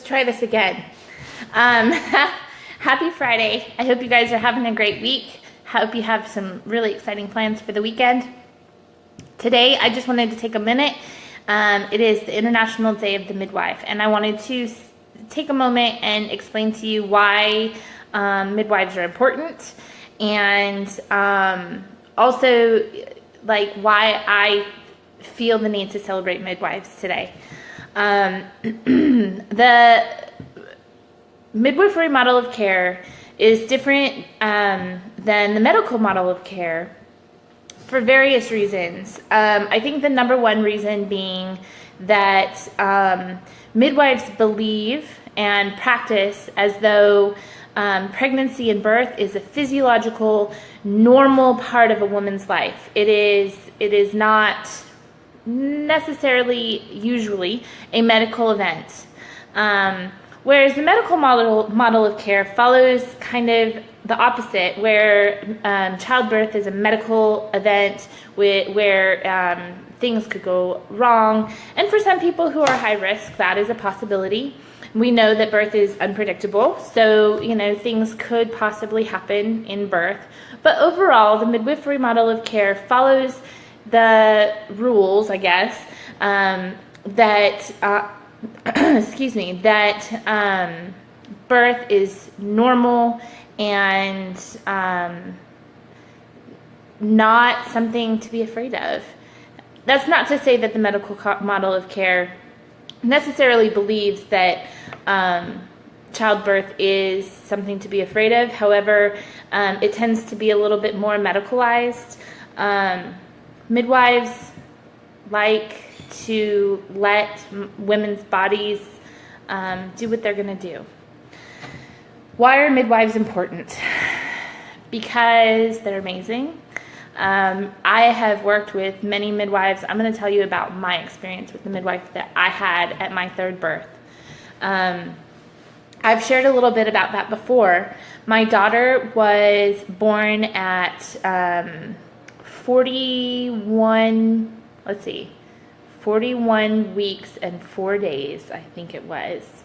Let's try this again. Happy Friday. I hope you guys are having a great week. Hope you have some really exciting plans for the weekend. Today, I just wanted to take a minute. It is the International Day of the Midwife, and I wanted to take a moment and explain to you why midwives are important, and also like why I feel the need to celebrate midwives today. The midwifery model of care is different than the medical model of care for various reasons. I think the number one reason being that midwives believe and practice as though pregnancy and birth is a physiological, normal part of a woman's life. It is not necessarily, usually, a medical event. Whereas the medical model of care follows kind of the opposite, where childbirth is a medical event where things could go wrong. And for some people who are high risk, that is a possibility. We know that birth is unpredictable, so things could possibly happen in birth. But overall, the midwifery model of care follows the rules, I guess, that birth is normal and not something to be afraid of. That's not to say that the medical model of care necessarily believes that childbirth is something to be afraid of. However, it tends to be a little bit more medicalized. Midwives like to let women's bodies do what they're going to do. Why are midwives important? Because they're amazing. I have worked with many midwives. I'm going to tell you about my experience with the midwife that I had at my third birth. I've shared a little bit about that before. My daughter was born at 41 weeks and 4 days, I think it was.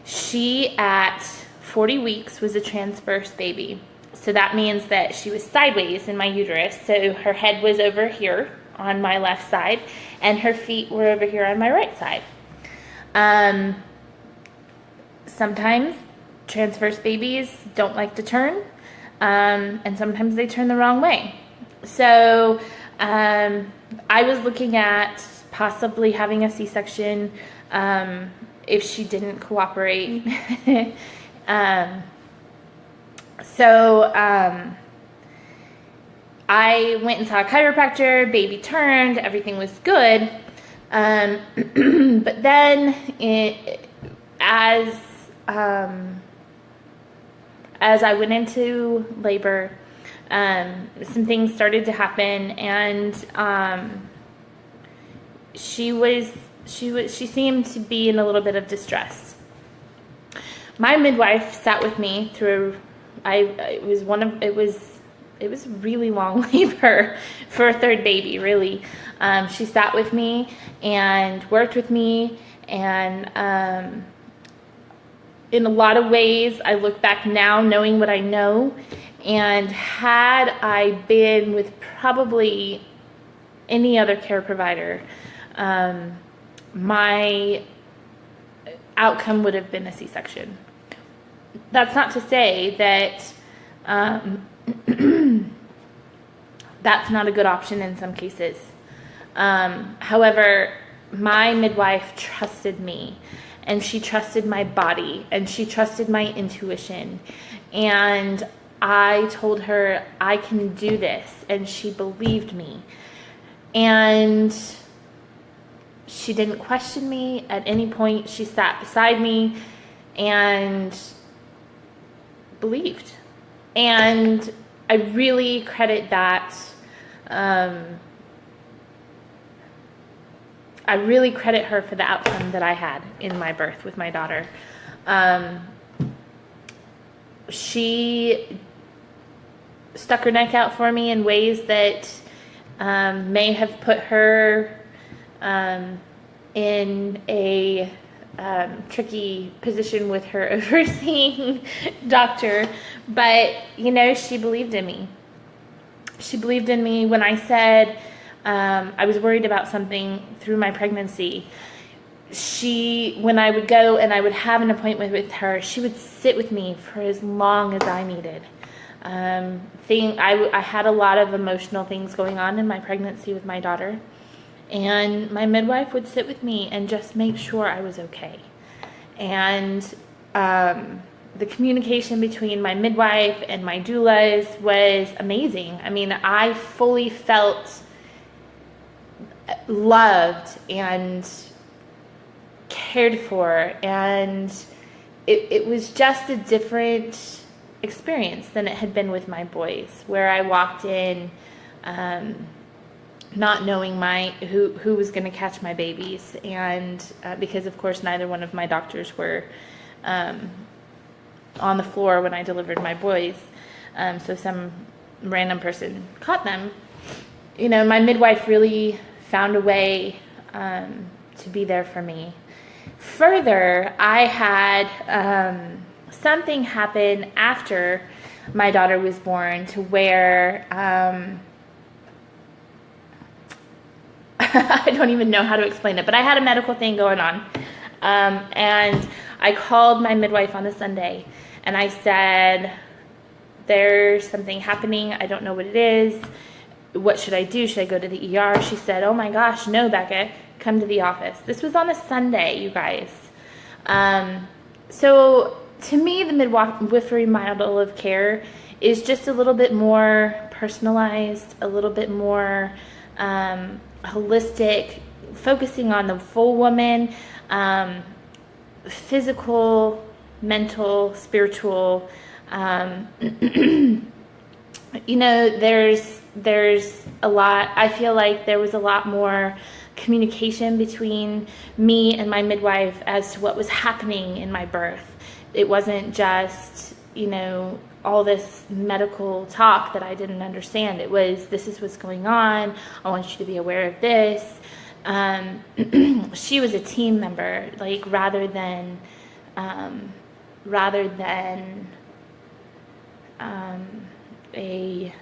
She, at 40 weeks, was a transverse baby. So that means that she was sideways in my uterus. So her head was over here on my left side, and her feet were over here on my right side. Sometimes transverse babies don't like to turn, and sometimes they turn the wrong way. So I was looking at possibly having a C-section if she didn't cooperate. So I went and saw a chiropractor, baby turned, everything was good. But then as I went into labor, some things started to happen, and she seemed to be in a little bit of distress. My midwife sat with me through. It was really long labor for a third baby. Really, she sat with me and worked with me, and in a lot of ways, I look back now knowing what I know. And had I been with probably any other care provider, my outcome would have been a C-section. That's not to say that that's not a good option in some cases. However, my midwife trusted me, and she trusted my body, and she trusted my intuition. And I told her, I can do this, and she believed me. And she didn't question me at any point. She sat beside me and believed. And I really credit that. I really credit her for the outcome that I had in my birth with my daughter. She stuck her neck out for me in ways that may have put her in a tricky position with her overseeing doctor, but she believed in me. She believed in me when I said I was worried about something through my pregnancy. When I would go and I would have an appointment with her, she would sit with me for as long as I needed. I had a lot of emotional things going on in my pregnancy with my daughter, and my midwife would sit with me and just make sure I was okay. And the communication between my midwife and my doulas was amazing. I mean, I fully felt loved and cared for, and it was just a different experience than it had been with my boys, where I walked in not knowing who was going to catch my babies, and because of course neither one of my doctors were on the floor when I delivered my boys, so some random person caught them. My midwife really found a way to be there for me. Further, I had something happen after my daughter was born to where I don't even know how to explain it, but I had a medical thing going on, and I called my midwife on a Sunday, and I said, there's something happening, I don't know what it is, what should I do? Should I go to the ER? She said, oh my gosh, no, Becca, come to the office. This was on a Sunday, you guys. So to me, the midwifery model of care is just a little bit more personalized, a little bit more holistic, focusing on the full woman, physical, mental, spiritual. There's a lot, I feel like there was a lot more communication between me and my midwife as to what was happening in my birth. It wasn't just, all this medical talk that I didn't understand. It was, this is what's going on. I want you to be aware of this. She was a team member, like rather than a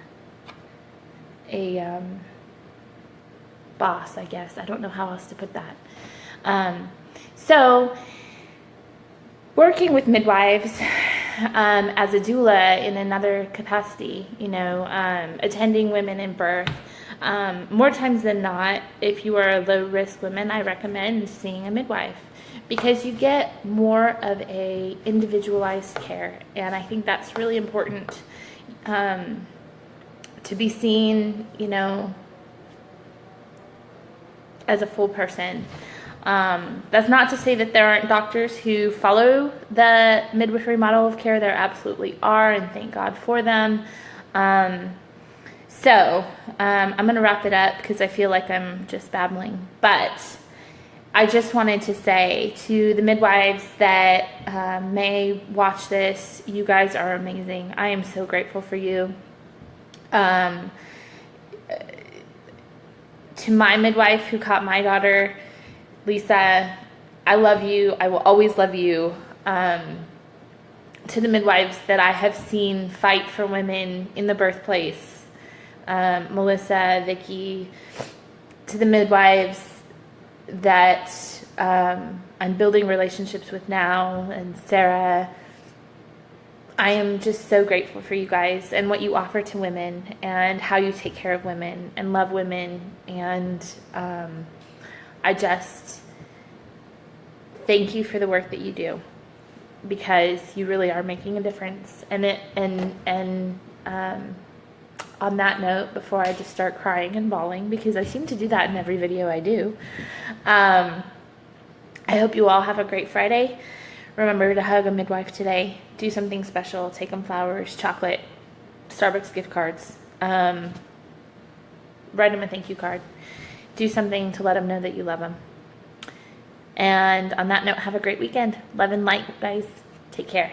boss, I guess. I don't know how else to put that. So working with midwives as a doula in another capacity, attending women in birth, more times than not, if you are a low-risk woman, I recommend seeing a midwife, because you get more of a individualized care, and I think that's really important, to be seen, as a full person. That's not to say that there aren't doctors who follow the midwifery model of care. There absolutely are, and thank God for them. So I'm going to wrap it up because I feel like I'm just babbling. But I just wanted to say to the midwives that may watch this, you guys are amazing. I am so grateful for you. To my midwife who caught my daughter, Lisa, I love you. I will always love you. To the midwives that I have seen fight for women in the birthplace, Melissa, Vicky, to the midwives that I'm building relationships with now, and Sarah, I am just so grateful for you guys and what you offer to women and how you take care of women and love women. And I just thank you for the work that you do, because you really are making a difference. And on that note, before I just start crying and bawling, because I seem to do that in every video I do, I hope you all have a great Friday. Remember to hug a midwife today. Do something special. Take them flowers, chocolate, Starbucks gift cards. Write them a thank you card. Do something to let them know that you love them. And on that note, have a great weekend. Love and light, guys. Take care.